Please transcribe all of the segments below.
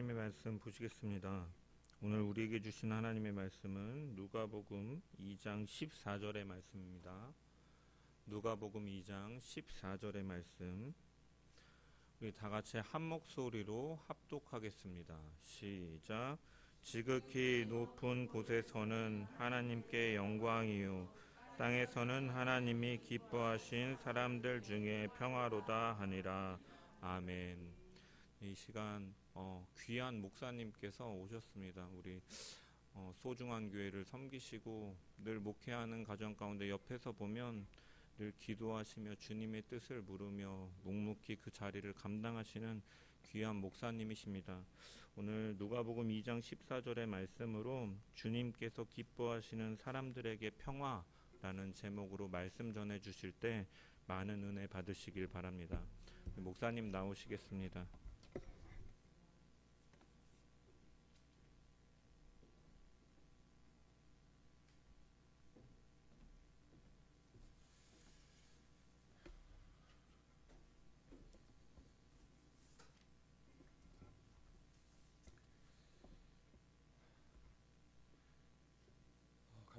하나님의 말씀 보시겠습니다. 오늘 우리에게 주신 하나님의 말씀은 누가복음 2장 14절의 말씀입니다. 누가복음 2장 14절의 말씀, 우리 다 같이 한 목소리로 합독하겠습니다. 시작. 지극히 높은 곳에서는 하나님께 영광이요 땅에서는 하나님이 기뻐하신 사람들 중에 평화로다 하니라. 아멘. 이 시간 귀한 목사님께서 오셨습니다. 우리 소중한 교회를 섬기시고 늘 목회하는 가정 가운데 옆에서 보면 늘 기도하시며 주님의 뜻을 물으며 묵묵히 그 자리를 감당하시는 귀한 목사님이십니다. 오늘 누가복음 2장 14절의 말씀으로 주님께서 기뻐하시는 사람들에게 평화라는 제목으로 말씀 전해 주실 때 많은 은혜 받으시길 바랍니다. 목사님 나오시겠습니다.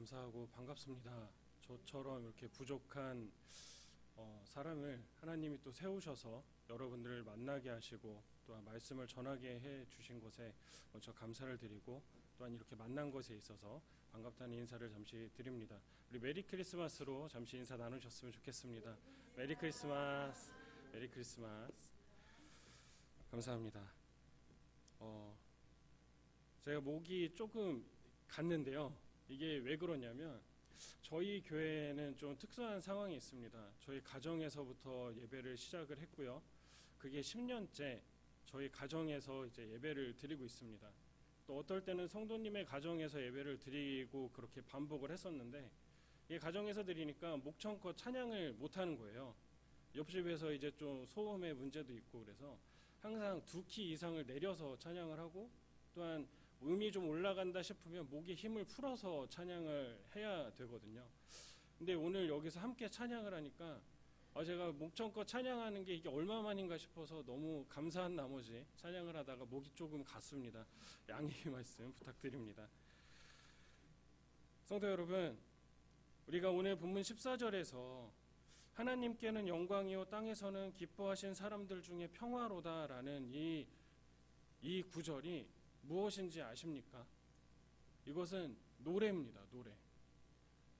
감사하고 반갑습니다. 저처럼 이렇게 부족한 사람을 하나님이 또 세우셔서 여러분들을 만나게 하시고 또한 말씀을 전하게 해 주신 것에 먼저 감사를 드리고 또한 이렇게 만난 것에 있어서 반갑다는 인사를 잠시 드립니다. 우리 메리 크리스마스로 잠시 인사 나누셨으면 좋겠습니다. 메리 크리스마스, 메리 크리스마스. 감사합니다. 제가 목이 조금 갔는데요. 이게 왜 그러냐면 저희 교회는 좀 특수한 상황이 있습니다. 저희 가정에서부터 예배를 시작을 했고요. 그게 10년째 저희 가정에서 이제 예배를 드리고 있습니다. 또 어떨 때는 성도님의 가정에서 예배를 드리고 그렇게 반복을 했었는데 이 가정에서 드리니까 목청껏 찬양을 못 하는 거예요. 옆집에서 이제 좀 소음의 문제도 있고 그래서 항상 2키 이상을 내려서 찬양을 하고 또한 음이 좀 올라간다 싶으면 목에 힘을 풀어서 찬양을 해야 되거든요. 근데 오늘 여기서 함께 찬양을 하니까 제가 목청껏 찬양하는 게 이게 얼마만인가 싶어서 너무 감사한 나머지 찬양을 하다가 목이 조금 갔습니다. 양해의 말씀 부탁드립니다. 성도 여러분, 우리가 오늘 본문 14절에서 하나님께는 영광이요 땅에서는 기뻐하신 사람들 중에 평화로다라는 이 구절이 무엇인지 아십니까? 이것은 노래입니다. 노래.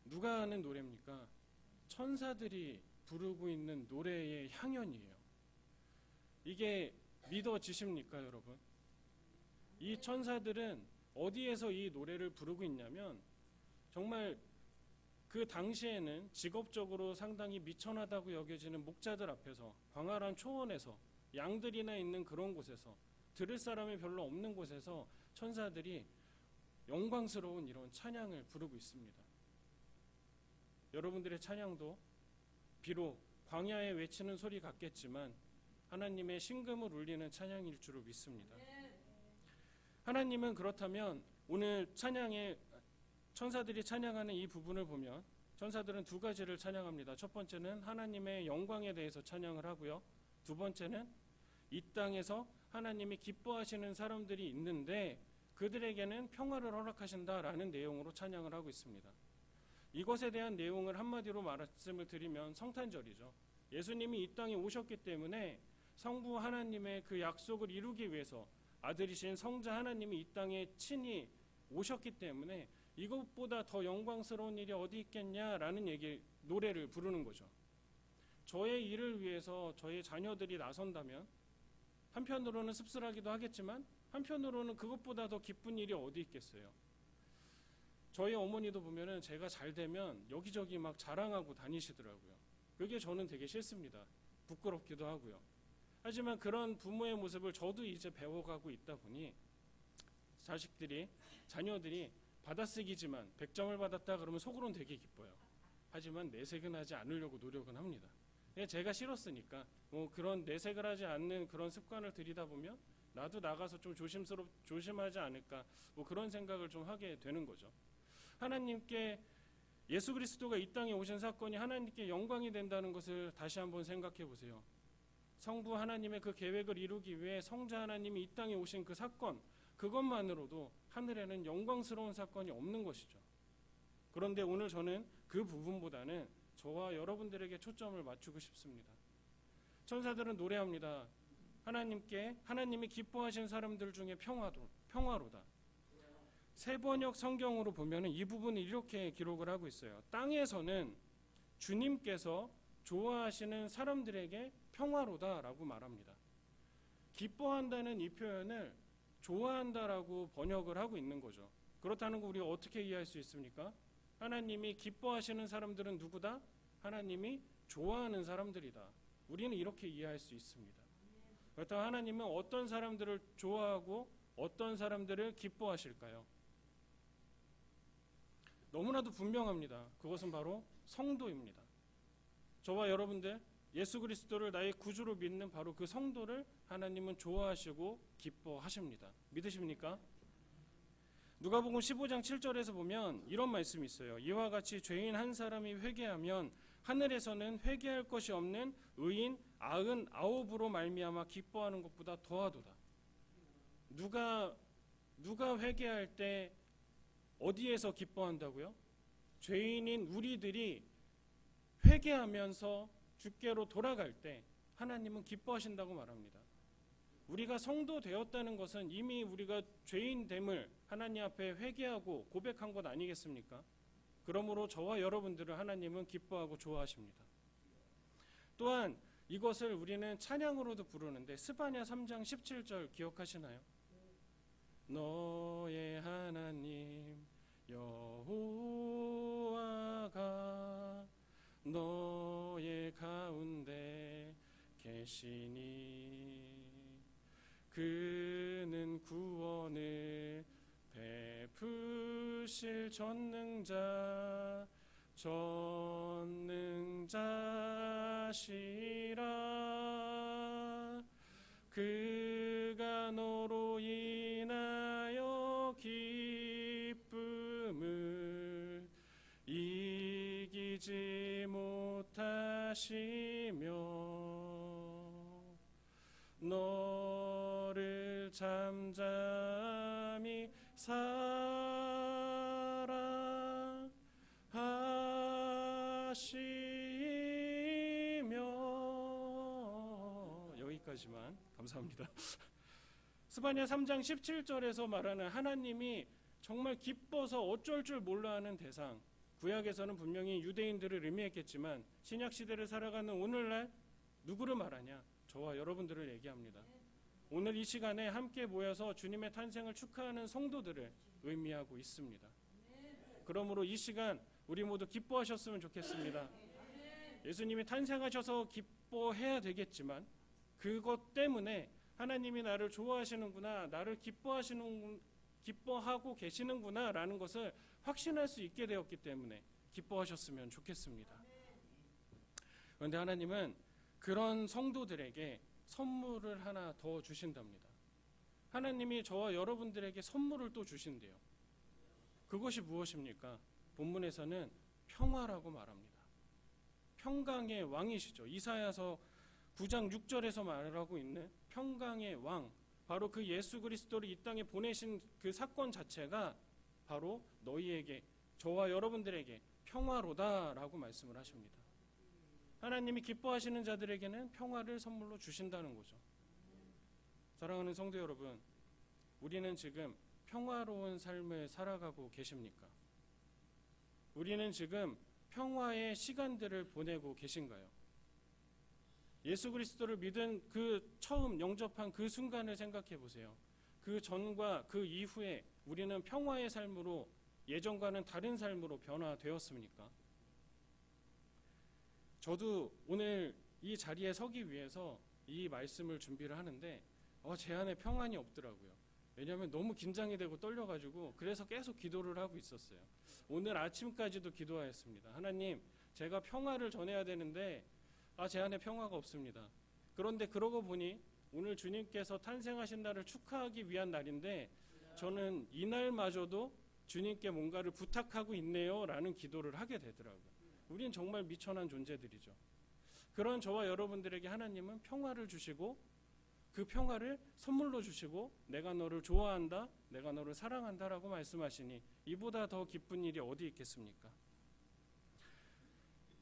누가 하는 노래입니까? 천사들이 부르고 있는 노래의 향연이에요. 이게 믿어지십니까, 여러분? 이 천사들은 어디에서 이 노래를 부르고 있냐면 정말 그 당시에는 직업적으로 상당히 미천하다고 여겨지는 목자들 앞에서 광활한 초원에서 양들이나 있는 그런 곳에서 들을 사람이 별로 없는 곳에서 천사들이 영광스러운 이런 찬양을 부르고 있습니다. 여러분들의 찬양도 비록 광야에 외치는 소리 같겠지만 하나님의 신금을 울리는 찬양일 줄로 믿습니다. 하나님은 그렇다면 오늘 찬양에 천사들이 찬양하는 이 부분을 보면 천사들은 2가지를 찬양합니다. 첫 번째는 하나님의 영광에 대해서 찬양을 하고요. 두 번째는 이 땅에서 하나님이 기뻐하시는 사람들이 있는데 그들에게는 평화를 허락하신다라는 내용으로 찬양을 하고 있습니다. 이것에 대한 내용을 한마디로 말씀을 드리면 성탄절이죠. 예수님이 이 땅에 오셨기 때문에 성부 하나님의 그 약속을 이루기 위해서 아들이신 성자 하나님이 이 땅에 친히 오셨기 때문에 이것보다 더 영광스러운 일이 어디 있겠냐라는 노래를 부르는 거죠. 저의 일을 위해서 저의 자녀들이 나선다면 한편으로는 씁쓸하기도 하겠지만 한편으로는 그것보다 더 기쁜 일이 어디 있겠어요. 저희 어머니도 보면은 제가 잘 되면 여기저기 막 자랑하고 다니시더라고요. 그게 저는 되게 싫습니다. 부끄럽기도 하고요. 하지만 그런 부모의 모습을 저도 이제 배워가고 있다 보니 자녀들이 받아쓰기지만 100점을 받았다 그러면 속으로는 되게 기뻐요. 하지만 내색은 하지 않으려고 노력은 합니다. 제가 싫었으니까 그런 내색을 하지 않는 그런 습관을 들이다 보면 나도 나가서 좀 조심하지 않을까 그런 생각을 좀 하게 되는 거죠. 하나님께 예수 그리스도가 이 땅에 오신 사건이 하나님께 영광이 된다는 것을 다시 한번 생각해 보세요. 성부 하나님의 그 계획을 이루기 위해 성자 하나님이 이 땅에 오신 그 사건, 그것만으로도 하늘에는 영광스러운 사건이 없는 것이죠. 그런데 오늘 저는 그 부분보다는 저와 여러분들에게 초점을 맞추고 싶습니다. 천사들은 노래합니다. 하나님이 기뻐하신 사람들 중에 평화로다. 세번역 성경으로 보면 이 부분을 이렇게 기록을 하고 있어요. 땅에서는 주님께서 좋아하시는 사람들에게 평화로다라고 말합니다. 기뻐한다는 이 표현을 좋아한다라고 번역을 하고 있는 거죠. 그렇다는 거 우리가 어떻게 이해할 수 있습니까? 하나님이 기뻐하시는 사람들은 누구다? 하나님이 좋아하는 사람들이다. 우리는 이렇게 이해할 수 있습니다. 그렇다면 하나님은 어떤 사람들을 좋아하고 어떤 사람들을 기뻐하실까요? 너무나도 분명합니다. 그것은 바로 성도입니다. 저와 여러분들 예수 그리스도를 나의 구주로 믿는 바로 그 성도를 하나님은 좋아하시고 기뻐하십니다. 믿으십니까? 누가복음 15장 7절에서 보면 이런 말씀이 있어요. 이와 같이 죄인 한 사람이 회개하면 하늘에서는 회개할 것이 없는 의인 99으로 말미암아 기뻐하는 것보다 더하도다. 누가 회개할 때 어디에서 기뻐한다고요? 죄인인 우리들이 회개하면서 주께로 돌아갈 때 하나님은 기뻐하신다고 말합니다. 우리가 성도 되었다는 것은 이미 우리가 죄인됨을 하나님 앞에 회개하고 고백한 것 아니겠습니까? 그러므로 저와 여러분들을 하나님은 기뻐하고 좋아하십니다. 또한 이것을 우리는 찬양으로도 부르는데 스바냐 3장 17절 기억하시나요? 너의 하나님 여호와가 너의 가운데 계시니 그는 구원을 베푸실 전능자시라. 그가 너로 인하여 기쁨을 이기지 못하시며 너를 잠잠히 사랑하시며 여기까지만 감사합니다. 스바냐 3장 17절에서 말하는 하나님이 정말 기뻐서 어쩔 줄 몰라 하는 대상, 구약에서는 분명히 유대인들을 의미했겠지만 신약 시대를 살아가는 오늘날 누구를 말하냐? 저와 여러분들을 얘기합니다. 오늘 이 시간에 함께 모여서 주님의 탄생을 축하하는 성도들을 의미하고 있습니다. 그러므로 이 시간 우리 모두 기뻐하셨으면 좋겠습니다. 예수님이 탄생하셔서 기뻐해야 되겠지만 그것 때문에 하나님이 나를 좋아하시는구나, 나를 기뻐하고 계시는구나 라는 것을 확신할 수 있게 되었기 때문에 기뻐하셨으면 좋겠습니다. 그런데 하나님은 그런 성도들에게 선물을 하나 더 주신답니다. 하나님이 저와 여러분들에게 선물을 또 주신대요. 그것이 무엇입니까? 본문에서는 평화라고 말합니다. 평강의 왕이시죠. 이사야서 9장 6절에서 말하고 있는 평강의 왕, 바로 그 예수 그리스도를 이 땅에 보내신 그 사건 자체가 바로 너희에게, 저와 여러분들에게 평화로다라고 말씀을 하십니다. 하나님이 기뻐하시는 자들에게는 평화를 선물로 주신다는 거죠. 사랑하는 성도 여러분, 우리는 지금 평화로운 삶을 살아가고 계십니까? 우리는 지금 평화의 시간들을 보내고 계신가요? 예수 그리스도를 믿은 그 처음 영접한 그 순간을 생각해 보세요. 그 전과 그 이후에 우리는 평화의 삶으로, 예전과는 다른 삶으로 변화되었습니까? 저도 오늘 이 자리에 서기 위해서 이 말씀을 준비를 하는데 제 안에 평안이 없더라고요. 왜냐하면 너무 긴장이 되고 떨려가지고 그래서 계속 기도를 하고 있었어요. 오늘 아침까지도 기도하였습니다. 하나님, 제가 평화를 전해야 되는데 제 안에 평화가 없습니다. 그런데 그러고 보니 오늘 주님께서 탄생하신 날을 축하하기 위한 날인데 저는 이날마저도 주님께 뭔가를 부탁하고 있네요 라는 기도를 하게 되더라고요. 우린 정말 미천한 존재들이죠. 그런 저와 여러분들에게 하나님은 평화를 주시고 그 평화를 선물로 주시고 내가 너를 좋아한다, 내가 너를 사랑한다라고 말씀하시니 이보다 더 기쁜 일이 어디 있겠습니까?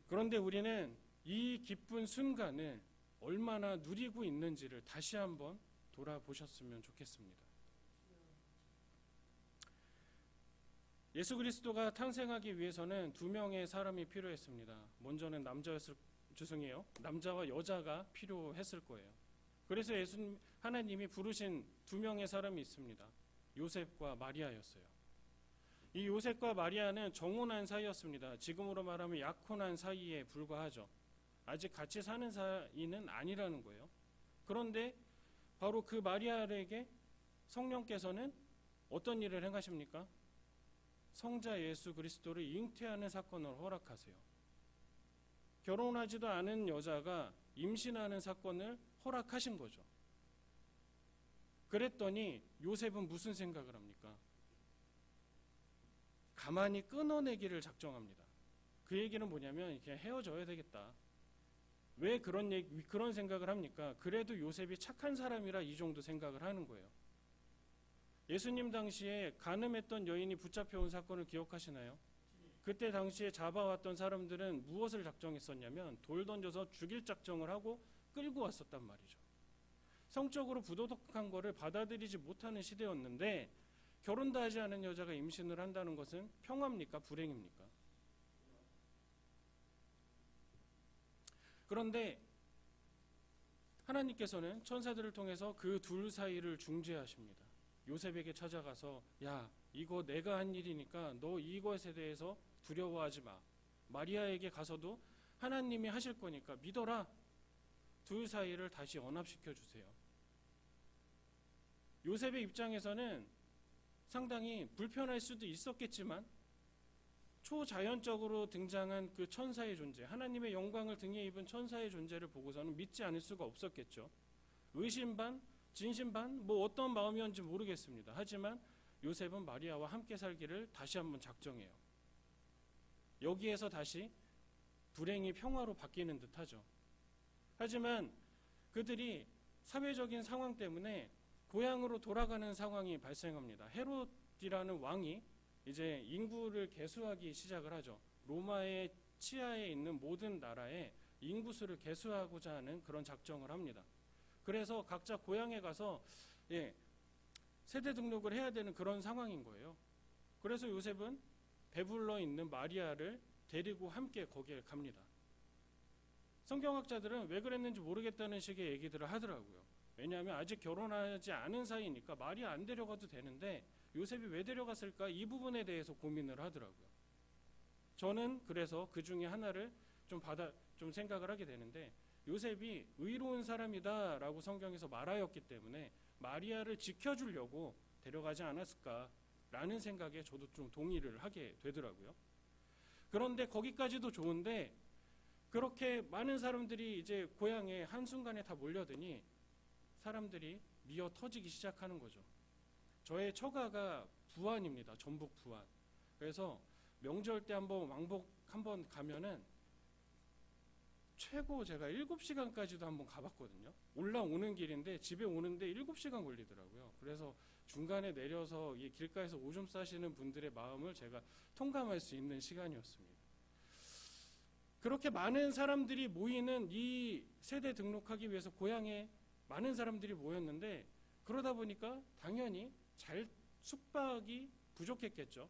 그런데 우리는 이 기쁜 순간을 얼마나 누리고 있는지를 다시 한번 돌아보셨으면 좋겠습니다. 예수 그리스도가 탄생하기 위해서는 두 명의 사람이 필요했습니다. 먼저는 남자와 여자가 필요했을 거예요. 그래서 하나님이 부르신 두 명의 사람이 있습니다. 요셉과 마리아였어요. 이 요셉과 마리아는 정혼한 사이였습니다. 지금으로 말하면 약혼한 사이에 불과하죠. 아직 같이 사는 사이는 아니라는 거예요. 그런데 바로 그 마리아에게 성령께서는 어떤 일을 행하십니까? 성자 예수 그리스도를 잉태하는 사건을 허락하세요. 결혼하지도 않은 여자가 임신하는 사건을 허락하신 거죠. 그랬더니 요셉은 무슨 생각을 합니까? 가만히 끊어내기를 작정합니다. 그 얘기는 뭐냐면 이렇게 헤어져야 되겠다. 왜 그런 생각을 합니까? 그래도 요셉이 착한 사람이라 이 정도 생각을 하는 거예요. 예수님 당시에 간음했던 여인이 붙잡혀온 사건을 기억하시나요? 그때 당시에 잡아왔던 사람들은 무엇을 작정했었냐면 돌 던져서 죽일 작정을 하고 끌고 왔었단 말이죠. 성적으로 부도덕한 거를 받아들이지 못하는 시대였는데 결혼도 하지 않은 여자가 임신을 한다는 것은 평화입니까? 불행입니까? 그런데 하나님께서는 천사들을 통해서 그 둘 사이를 중재하십니다. 요셉에게 찾아가서 야, 이거 내가 한 일이니까 너 이것에 대해서 두려워하지 마. 마리아에게 가서도 하나님이 하실 거니까 믿어라. 둘 사이를 다시 연합시켜 주세요. 요셉의 입장에서는 상당히 불편할 수도 있었겠지만 초자연적으로 등장한 그 천사의 존재, 하나님의 영광을 등에 입은 천사의 존재를 보고서는 믿지 않을 수가 없었겠죠. 의심 반, 진심 반, 뭐 어떤 마음이었는지 모르겠습니다. 하지만 요셉은 마리아와 함께 살기를 다시 한번 작정해요. 여기에서 다시 불행이 평화로 바뀌는 듯하죠. 하지만 그들이 사회적인 상황 때문에 고향으로 돌아가는 상황이 발생합니다. 헤롯이라는 왕이 이제 인구를 계수하기 시작을 하죠. 로마의 치하에 있는 모든 나라의 인구수를 계수하고자 하는 그런 작정을 합니다. 그래서 각자 고향에 가서 세대 등록을 해야 되는 그런 상황인 거예요. 그래서 요셉은 배불러 있는 마리아를 데리고 함께 거기에 갑니다. 성경학자들은 왜 그랬는지 모르겠다는 식의 얘기들을 하더라고요. 왜냐하면 아직 결혼하지 않은 사이니까 마리아 안 데려가도 되는데 요셉이 왜 데려갔을까? 이 부분에 대해서 고민을 하더라고요. 저는 그래서 그 중에 하나를 좀 생각을 하게 되는데 요셉이 의로운 사람이다라고 성경에서 말하였기 때문에 마리아를 지켜주려고 데려가지 않았을까라는 생각에 저도 좀 동의를 하게 되더라고요. 그런데 거기까지도 좋은데 그렇게 많은 사람들이 이제 고향에 한순간에 다 몰려드니 사람들이 미어 터지기 시작하는 거죠. 저의 처가가 부안입니다. 전북 부안. 그래서 명절 때 한번 왕복 한번 가면은 최고 제가 7시간까지도 한번 가봤거든요. 올라오는 길인데 집에 오는데 7시간 걸리더라고요. 그래서 중간에 내려서 이 길가에서 오줌 싸시는 분들의 마음을 제가 통감할 수 있는 시간이었습니다. 그렇게 많은 사람들이 모이는 이 세대 등록하기 위해서 고향에 많은 사람들이 모였는데 그러다 보니까 당연히 숙박이 부족했겠죠.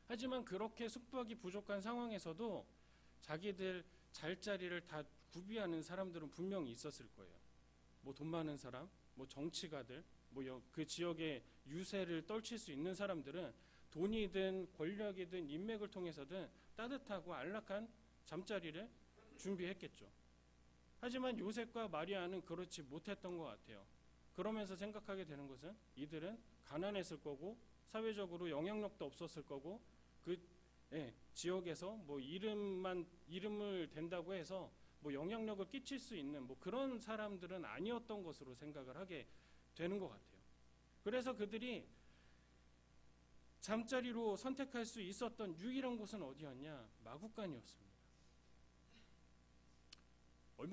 하지만 그렇게 숙박이 부족한 상황에서도 자기들 잘 자리를 다 구비하는 사람들은 분명히 있었을 거예요. 뭐 돈 많은 사람, 뭐 정치가들, 뭐 그 지역에 유세를 떨칠 수 있는 사람들은 돈이든 권력이든 인맥을 통해서든 따뜻하고 안락한 잠자리를 준비했겠죠. 하지만 요셉과 마리아는 그렇지 못했던 것 같아요. 그러면서 생각하게 되는 것은 이들은 가난했을 거고 사회적으로 영향력도 없었을 거고 그 지역에서 뭐 이름을 댄다고 해서 뭐 영향력을 끼칠 수 있는 뭐 그런 사람들은 아니었던 것으로 생각을 하게 되는 것 같아요. 그래서 그들이 잠자리로 선택할 수 있었던 유일한 곳은 어디였냐? 마구간이었습니다.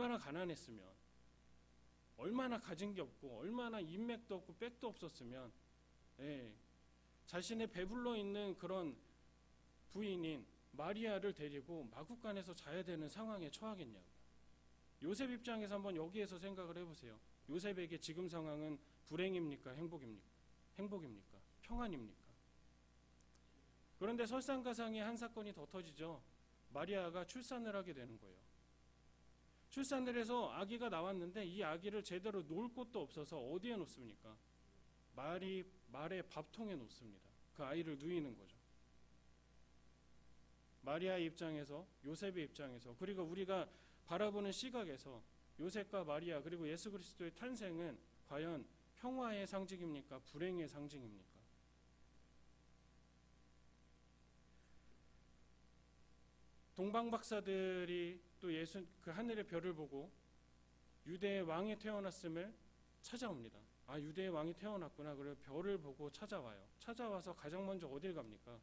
얼마나 가난했으면, 얼마나 가진 게 없고, 얼마나 인맥도 없고 백도 없었으면, 예, 자신의 배불러 있는 그런 부인인 마리아를 데리고 마구간에서 자야 되는 상황에 처하겠냐고. 요셉 입장에서 한번 여기에서 생각을 해보세요. 요셉에게 지금 상황은 불행입니까? 행복입니까? 행복입니까? 평안입니까? 그런데 설상가상의 한 사건이 더 터지죠. 마리아가 출산을 하게 되는 거예요. 출산을 해서 아기가 나왔는데 이 아기를 제대로 놓을 곳도 없어서 어디에 놓습니까? 말의 밥통에 놓습니다. 그 아이를 누이는 거죠. 마리아의 입장에서, 요셉의 입장에서, 그리고 우리가 바라보는 시각에서 요셉과 마리아 그리고 예수 그리스도의 탄생은 과연 평화의 상징입니까? 불행의 상징입니까? 동방 박사들이 또 예수 그 하늘의 별을 보고 유대의 왕이 태어났음을 찾아옵니다. 아, 유대의 왕이 태어났구나. 그래 별을 보고 찾아와요. 찾아와서 가장 먼저 어딜 갑니까?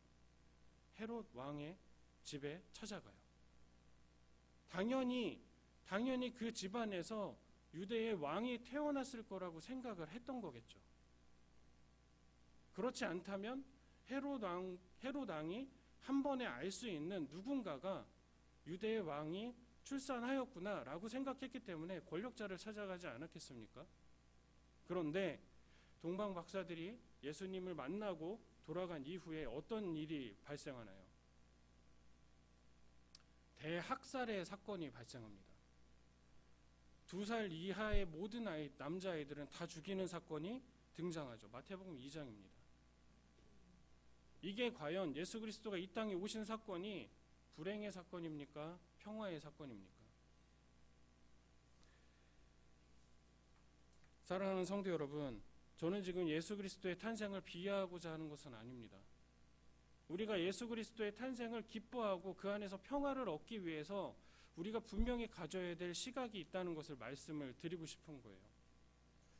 헤롯 왕의 집에 찾아가요. 당연히 그 집안에서 유대의 왕이 태어났을 거라고 생각을 했던 거겠죠. 그렇지 않다면 헤롯 왕이 한 번에 알 수 있는 누군가가 유대의 왕이 출산하였구나라고 생각했기 때문에 권력자를 찾아가지 않았겠습니까? 그런데 동방 박사들이 예수님을 만나고 돌아간 이후에 어떤 일이 발생하나요? 대학살의 사건이 발생합니다. 2살 이하의 모든 남자아이들은 다 죽이는 사건이 등장하죠. 마태복음 2장입니다. 이게 과연 예수 그리스도가 이 땅에 오신 사건이 불행의 사건입니까? 평화의 사건입니까? 사랑하는 성도 여러분, 저는 지금 예수 그리스도의 탄생을 비하하고자 하는 것은 아닙니다. 우리가 예수 그리스도의 탄생을 기뻐하고 그 안에서 평화를 얻기 위해서 우리가 분명히 가져야 될 시각이 있다는 것을 말씀을 드리고 싶은 거예요.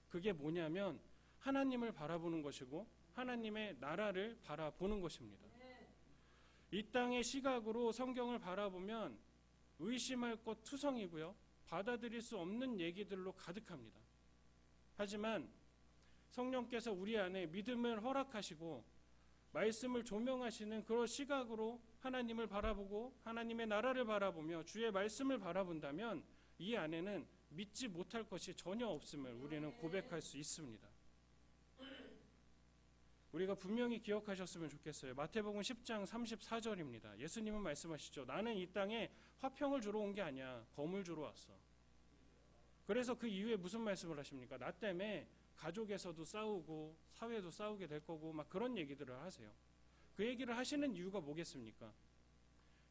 그게 뭐냐면 하나님을 바라보는 것이고 하나님의 나라를 바라보는 것입니다. 이 땅의 시각으로 성경을 바라보면 의심할 것 투성이고요. 받아들일 수 없는 얘기들로 가득합니다. 하지만 성령께서 우리 안에 믿음을 허락하시고 말씀을 조명하시는 그런 시각으로 하나님을 바라보고 하나님의 나라를 바라보며 주의 말씀을 바라본다면 이 안에는 믿지 못할 것이 전혀 없음을 우리는 고백할 수 있습니다. 우리가 분명히 기억하셨으면 좋겠어요. 마태복음 10장 34절입니다. 예수님은 말씀하시죠. 나는 이 땅에 화평을 주러 온 게 아니야. 검을 주러 왔어. 그래서 그 이후에 무슨 말씀을 하십니까? 나 때문에 가족에서도 싸우고 사회도 싸우게 될 거고 막 그런 얘기들을 하세요. 그 얘기를 하시는 이유가 뭐겠습니까?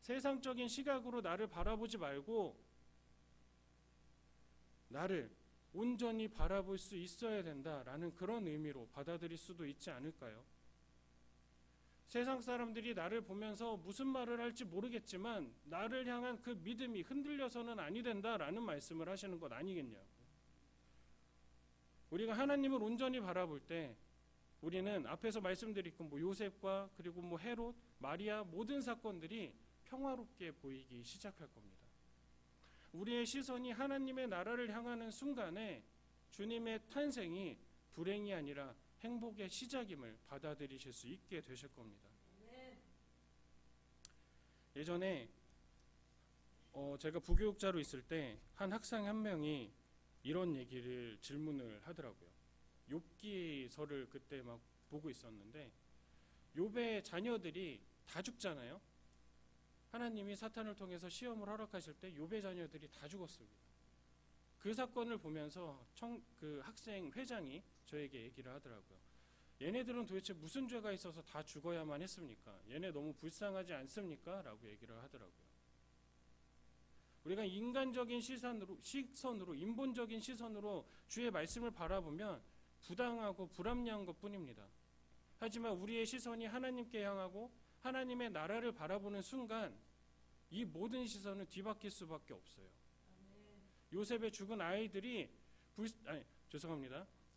세상적인 시각으로 나를 바라보지 말고 나를 온전히 바라볼 수 있어야 된다라는 그런 의미로 받아들일 수도 있지 않을까요? 세상 사람들이 나를 보면서 무슨 말을 할지 모르겠지만 나를 향한 그 믿음이 흔들려서는 아니 된다라는 말씀을 하시는 것 아니겠냐고. 우리가 하나님을 온전히 바라볼 때 우리는 앞에서 말씀드렸고 요셉과 그리고 헤롯, 마리아 모든 사건들이 평화롭게 보이기 시작할 겁니다. 우리의 시선이 하나님의 나라를 향하는 순간에 주님의 탄생이 불행이 아니라 행복의 시작임을 받아들이실 수 있게 되실 겁니다. 예전에 제가 부교육자로 있을 때 한 학생 한 명이 이런 얘기를 질문을 하더라고요. 욥기서를 그때 막 보고 있었는데 욥의 자녀들이 다 죽잖아요. 하나님이 사탄을 통해서 시험을 허락하실 때 욥의 자녀들이 다 죽었습니다. 그 사건을 보면서 그 학생 회장이 저에게 얘기를 하더라고요. 얘네들은 도대체 무슨 죄가 있어서 다 죽어야만 했습니까? 얘네 너무 불쌍하지 않습니까? 라고 얘기를 하더라고요. 우리가 인간적인 시선으로 인본적인 시선으로 주의 말씀을 바라보면 부당하고 불합리한 것뿐입니다. 하지만 우리의 시선이 하나님께 향하고 하나님의 나라를 바라보는 순간 이 모든 시선은 뒤바뀔 수밖에 없어요. 요셉의 죽은 아이들이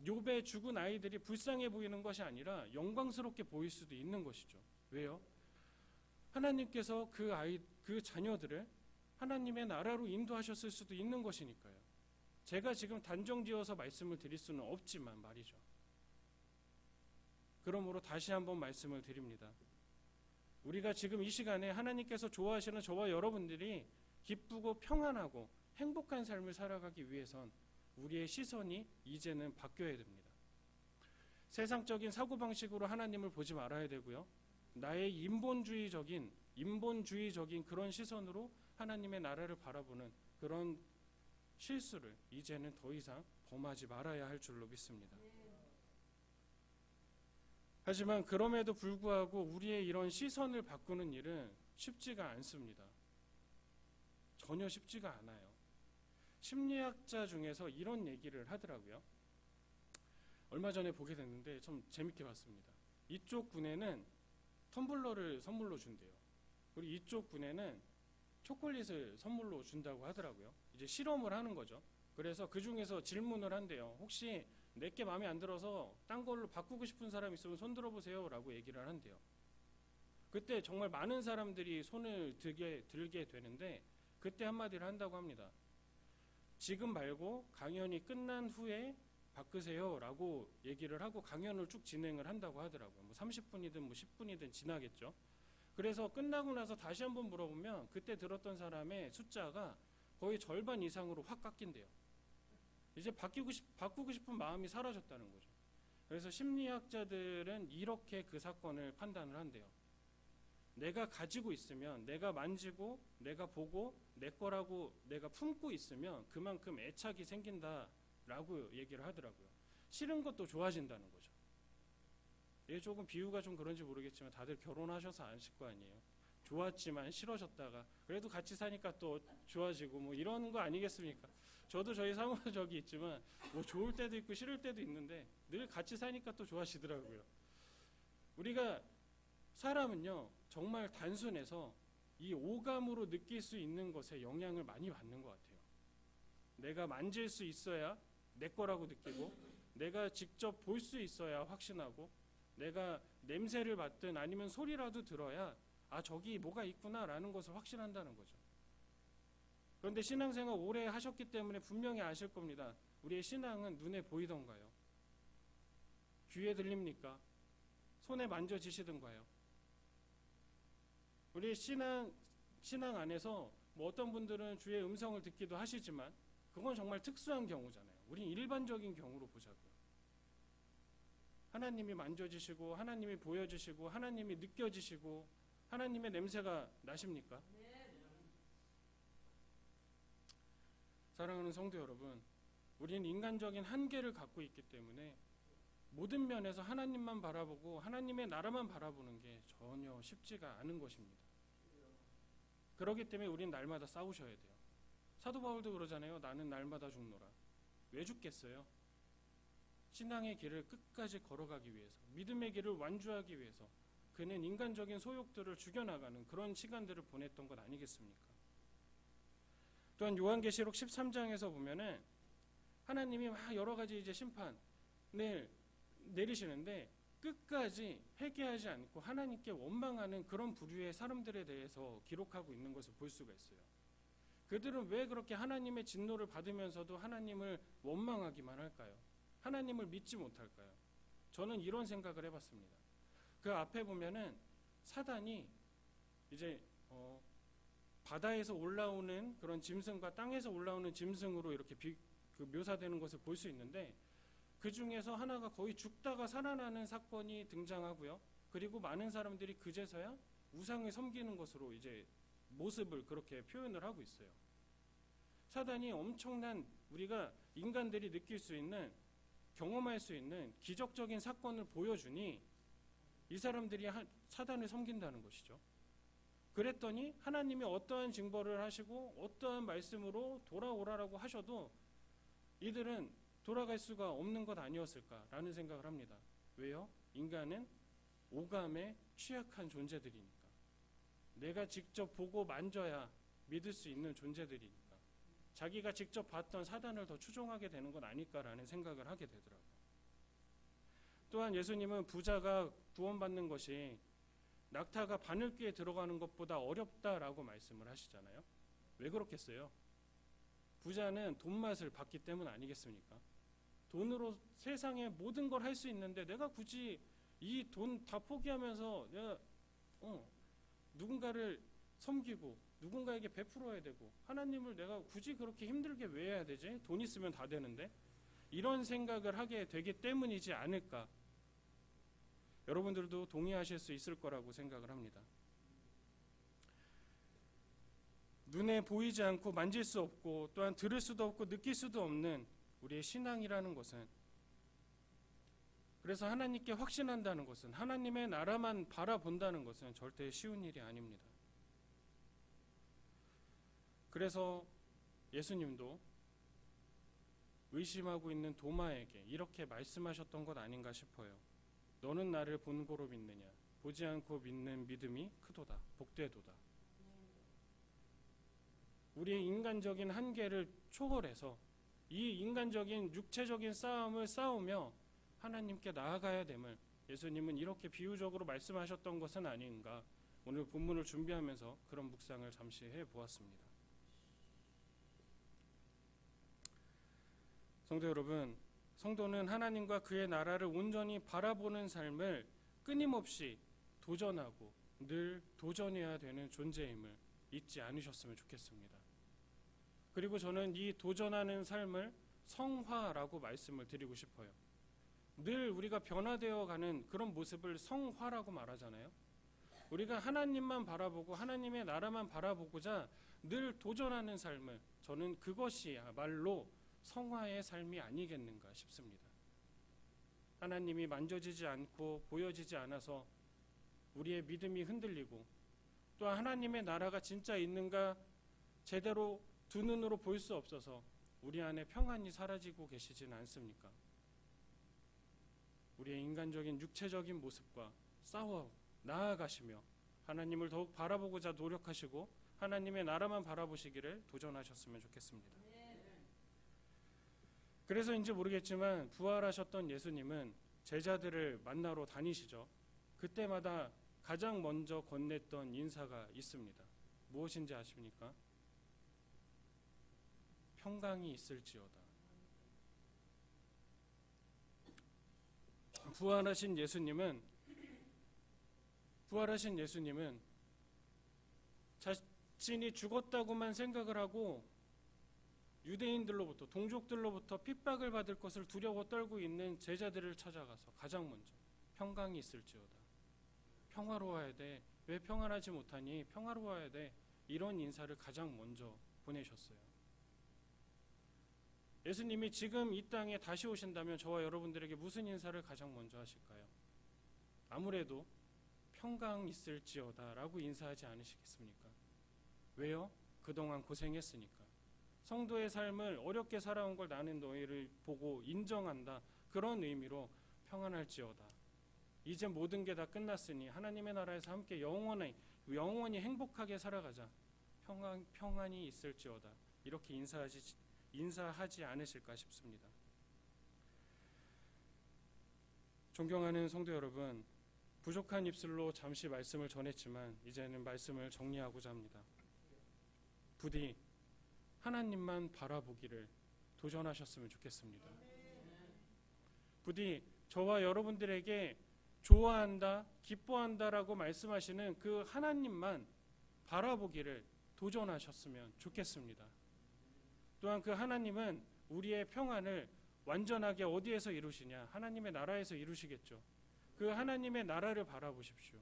욥의 죽은 아이들이 불쌍해 보이는 것이 아니라 영광스럽게 보일 수도 있는 것이죠. 왜요? 하나님께서 그 자녀들을 하나님의 나라로 인도하셨을 수도 있는 것이니까요. 제가 지금 단정지어서 말씀을 드릴 수는 없지만 말이죠. 그러므로 다시 한번 말씀을 드립니다. 우리가 지금 이 시간에 하나님께서 좋아하시는 저와 여러분들이 기쁘고 평안하고 행복한 삶을 살아가기 위해선 우리의 시선이 이제는 바뀌어야 됩니다. 세상적인 사고방식으로 하나님을 보지 말아야 되고요. 나의 인본주의적인 그런 시선으로 하나님의 나라를 바라보는 그런 실수를 이제는 더 이상 범하지 말아야 할 줄로 믿습니다. 하지만 그럼에도 불구하고 우리의 이런 시선을 바꾸는 일은 쉽지가 않습니다. 전혀 쉽지가 않아요. 심리학자 중에서 이런 얘기를 하더라고요. 얼마 전에 보게 됐는데 좀 재밌게 봤습니다. 이쪽 군에는 텀블러를 선물로 준대요. 그리고 이쪽 군에는 초콜릿을 선물로 준다고 하더라고요. 이제 실험을 하는 거죠. 그래서 그 중에서 질문을 한대요. 혹시 내게 마음에 안 들어서 딴 걸로 바꾸고 싶은 사람 있으면 손 들어보세요 라고 얘기를 한대요. 그때 정말 많은 사람들이 손을 들게 되는데 그때 한마디를 한다고 합니다. 지금 말고 강연이 끝난 후에 바꾸세요 라고 얘기를 하고 강연을 쭉 진행을 한다고 하더라고요. 뭐 30분이든 뭐 10분이든 지나겠죠. 그래서 끝나고 나서 다시 한번 물어보면 그때 들었던 사람의 숫자가 거의 절반 이상으로 확 깎인대요. 이제 바꾸고 싶은 마음이 사라졌다는 거죠. 그래서 심리학자들은 이렇게 그 사건을 판단을 한대요. 내가 가지고 있으면, 내가 만지고, 내가 보고, 내 거라고 내가 품고 있으면 그만큼 애착이 생긴다라고 얘기를 하더라고요. 싫은 것도 좋아진다는 거죠. 이게 조금 비유가 좀 그런지 모르겠지만 다들 결혼하셔서 아실 거 아니에요. 좋았지만 싫어졌다가 그래도 같이 사니까 또 좋아지고 뭐 이런 거 아니겠습니까? 저도 저희 사모님 저기 있지만 뭐 좋을 때도 있고 싫을 때도 있는데 늘 같이 사니까 또 좋아지더라고요. 우리가 사람은요 정말 단순해서 이 오감으로 느낄 수 있는 것에 영향을 많이 받는 것 같아요. 내가 만질 수 있어야 내 거라고 느끼고 내가 직접 볼 수 있어야 확신하고 내가 냄새를 맡든 아니면 소리라도 들어야 아 저기 뭐가 있구나라는 것을 확신한다는 거죠. 그런데 신앙생활 오래 하셨기 때문에 분명히 아실 겁니다. 우리의 신앙은 눈에 보이던가요? 귀에 들립니까? 손에 만져지시던가요? 우리의 신앙 안에서 뭐 어떤 분들은 주의 음성을 듣기도 하시지만 그건 정말 특수한 경우잖아요. 우린 일반적인 경우로 보자고요. 하나님이 만져지시고 하나님이 보여지시고 하나님이 느껴지시고 하나님의 냄새가 나십니까? 사랑하는 성도 여러분, 우리는 인간적인 한계를 갖고 있기 때문에 모든 면에서 하나님만 바라보고 하나님의 나라만 바라보는 게 전혀 쉽지가 않은 것입니다. 그렇기 때문에 우리는 날마다 싸우셔야 돼요. 사도 바울도 그러잖아요. 나는 날마다 죽노라. 왜 죽겠어요? 신앙의 길을 끝까지 걸어가기 위해서, 믿음의 길을 완주하기 위해서 그는 인간적인 소욕들을 죽여나가는 그런 시간들을 보냈던 것 아니겠습니까? 또한 요한계시록 13장에서 보면은 하나님이 막 여러 가지 이제 심판을 내리시는데 끝까지 회개하지 않고 하나님께 원망하는 그런 부류의 사람들에 대해서 기록하고 있는 것을 볼 수가 있어요. 그들은 왜 그렇게 하나님의 진노를 받으면서도 하나님을 원망하기만 할까요? 하나님을 믿지 못할까요? 저는 이런 생각을 해봤습니다. 그 앞에 보면은 사단이 이제 바다에서 올라오는 그런 짐승과 땅에서 올라오는 짐승으로 이렇게 묘사되는 것을 볼 수 있는데 그 중에서 하나가 거의 죽다가 살아나는 사건이 등장하고요. 그리고 많은 사람들이 그제서야 우상을 섬기는 것으로 이제 모습을 그렇게 표현을 하고 있어요. 사단이 엄청난 우리가 인간들이 느낄 수 있는 경험할 수 있는 기적적인 사건을 보여주니 이 사람들이 사단을 섬긴다는 것이죠. 그랬더니 하나님이 어떠한 징벌을 하시고 어떠한 말씀으로 돌아오라라고 하셔도 이들은 돌아갈 수가 없는 것 아니었을까라는 생각을 합니다. 왜요? 인간은 오감에 취약한 존재들이니까. 내가 직접 보고 만져야 믿을 수 있는 존재들이니까. 자기가 직접 봤던 사단을 더 추종하게 되는 건 아닐까라는 생각을 하게 되더라고요. 또한 예수님은 부자가 구원받는 것이 낙타가 바늘귀에 들어가는 것보다 어렵다라고 말씀을 하시잖아요. 왜 그렇겠어요? 부자는 돈 맛을 봤기 때문 아니겠습니까? 돈으로 세상의 모든 걸 할 수 있는데 내가 굳이 이 돈 다 포기하면서 내가 누군가를 섬기고 누군가에게 베풀어야 되고 하나님을 내가 굳이 그렇게 힘들게 왜 해야 되지? 돈 있으면 다 되는데, 이런 생각을 하게 되기 때문이지 않을까. 여러분들도 동의하실 수 있을 거라고 생각을 합니다. 눈에 보이지 않고 만질 수 없고 또한 들을 수도 없고 느낄 수도 없는 우리의 신앙이라는 것은, 그래서 하나님께 확신한다는 것은, 하나님의 나라만 바라본다는 것은 절대 쉬운 일이 아닙니다. 그래서 예수님도 의심하고 있는 도마에게 이렇게 말씀하셨던 것 아닌가 싶어요. 너는 나를 본고로 믿느냐? 보지 않고 믿는 믿음이 크도다. 복되도다. 우리의 인간적인 한계를 초월해서 이 인간적인 육체적인 싸움을 싸우며 하나님께 나아가야 됨을 예수님은 이렇게 비유적으로 말씀하셨던 것은 아닌가. 오늘 본문을 준비하면서 그런 묵상을 잠시 해보았습니다. 성도 여러분, 성도는 하나님과 그의 나라를 온전히 바라보는 삶을 끊임없이 도전하고 늘 도전해야 되는 존재임을 잊지 않으셨으면 좋겠습니다. 그리고 저는 이 도전하는 삶을 성화라고 말씀을 드리고 싶어요. 늘 우리가 변화되어 가는 그런 모습을 성화라고 말하잖아요. 우리가 하나님만 바라보고 하나님의 나라만 바라보고자 늘 도전하는 삶을, 저는 그것이야말로 성화의 삶이 아니겠는가 싶습니다. 하나님이 만져지지 않고 보여지지 않아서 우리의 믿음이 흔들리고, 또 하나님의 나라가 진짜 있는가 제대로 두 눈으로 볼 수 없어서 우리 안에 평안이 사라지고 계시진 않습니까? 우리의 인간적인 육체적인 모습과 싸워 나아가시며 하나님을 더욱 바라보고자 노력하시고 하나님의 나라만 바라보시기를 도전하셨으면 좋겠습니다. 그래서인지 모르겠지만 부활하셨던 예수님은 제자들을 만나러 다니시죠. 그때마다 가장 먼저 건넸던 인사가 있습니다. 무엇인지 아십니까? 평강이 있을지어다. 부활하신 예수님은 자신이 죽었다고만 생각을 하고 유대인들로부터, 동족들로부터 핍박을 받을 것을 두려워 떨고 있는 제자들을 찾아가서 가장 먼저 평강이 있을지어다. 평화로워야 돼. 왜 평안하지 못하니? 평화로워야 돼. 이런 인사를 가장 먼저 보내셨어요. 예수님이 지금 이 땅에 다시 오신다면 저와 여러분들에게 무슨 인사를 가장 먼저 하실까요? 아무래도 평강 있을지어다 라고 인사하지 않으시겠습니까? 왜요? 그동안 고생했으니까. 성도의 삶을 어렵게 살아온 걸 나는 너희를 보고 인정한다. 그런 의미로 평안할지어다. 이제 모든 게 다 끝났으니 하나님의 나라에서 함께 영원히 행복하게 살아가자. 평안이 있을지어다. 이렇게 인사하지 않으실까 싶습니다. 존경하는 성도 여러분, 부족한 입술로 잠시 말씀을 전했지만 이제는 말씀을 정리하고자 합니다. 부디 하나님만 바라보기를 도전하셨으면 좋겠습니다. 부디 저와 여러분들에게 좋아한다, 기뻐한다라고 말씀하시는 그 하나님만 바라보기를 도전하셨으면 좋겠습니다. 또한 그 하나님은 우리의 평안을 완전하게 어디에서 이루시냐? 하나님의 나라에서 이루시겠죠. 그 하나님의 나라를 바라보십시오.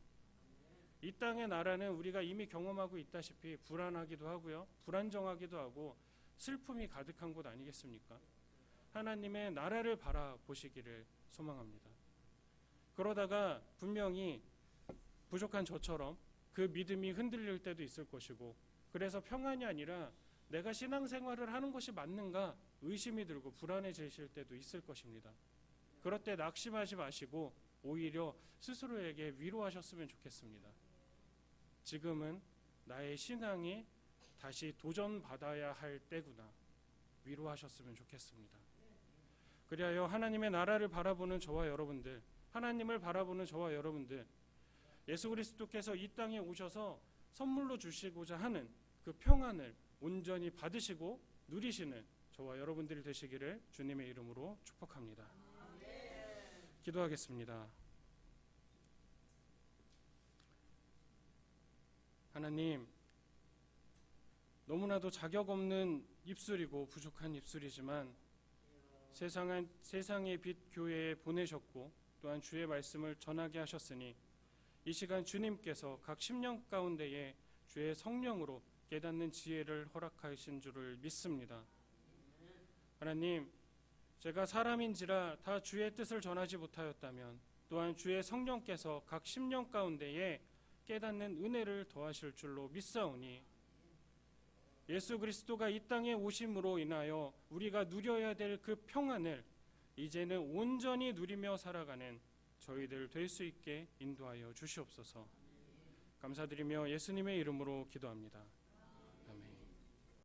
이 땅의 나라는 우리가 이미 경험하고 있다시피 불안하기도 하고요, 불안정하기도 하고 슬픔이 가득한 곳 아니겠습니까? 하나님의 나라를 바라보시기를 소망합니다. 그러다가 분명히 부족한 저처럼 그 믿음이 흔들릴 때도 있을 것이고, 그래서 평안이 아니라 내가 신앙생활을 하는 것이 맞는가 의심이 들고 불안해지실 때도 있을 것입니다. 그럴 때 낙심하지 마시고 오히려 스스로에게 위로하셨으면 좋겠습니다. 지금은 나의 신앙이 다시 도전받아야 할 때구나. 위로하셨으면 좋겠습니다. 그리하여 하나님의 나라를 바라보는 저와 여러분들, 하나님을 바라보는 저와 여러분들, 예수 그리스도께서 이 땅에 오셔서 선물로 주시고자 하는 그 평안을 온전히 받으시고 누리시는 저와 여러분들이 되시기를 주님의 이름으로 축복합니다. 기도하겠습니다. 하나님, 너무나도 자격 없는 입술이고 부족한 입술이지만 세상의 빛 교회에 보내셨고 또한 주의 말씀을 전하게 하셨으니 이 시간 주님께서 각 심령 가운데에 주의 성령으로 깨닫는 지혜를 허락하신 줄을 믿습니다. 하나님, 제가 사람인지라 다 주의 뜻을 전하지 못하였다면 또한 주의 성령께서 각 심령 가운데에 깨닫는 은혜를 더하실 줄로 믿사오니 예수 그리스도가 이 땅에 오심으로 인하여 우리가 누려야 될 그 평안을 이제는 온전히 누리며 살아가는 저희들 될 수 있게 인도하여 주시옵소서. 감사드리며 예수님의 이름으로 기도합니다.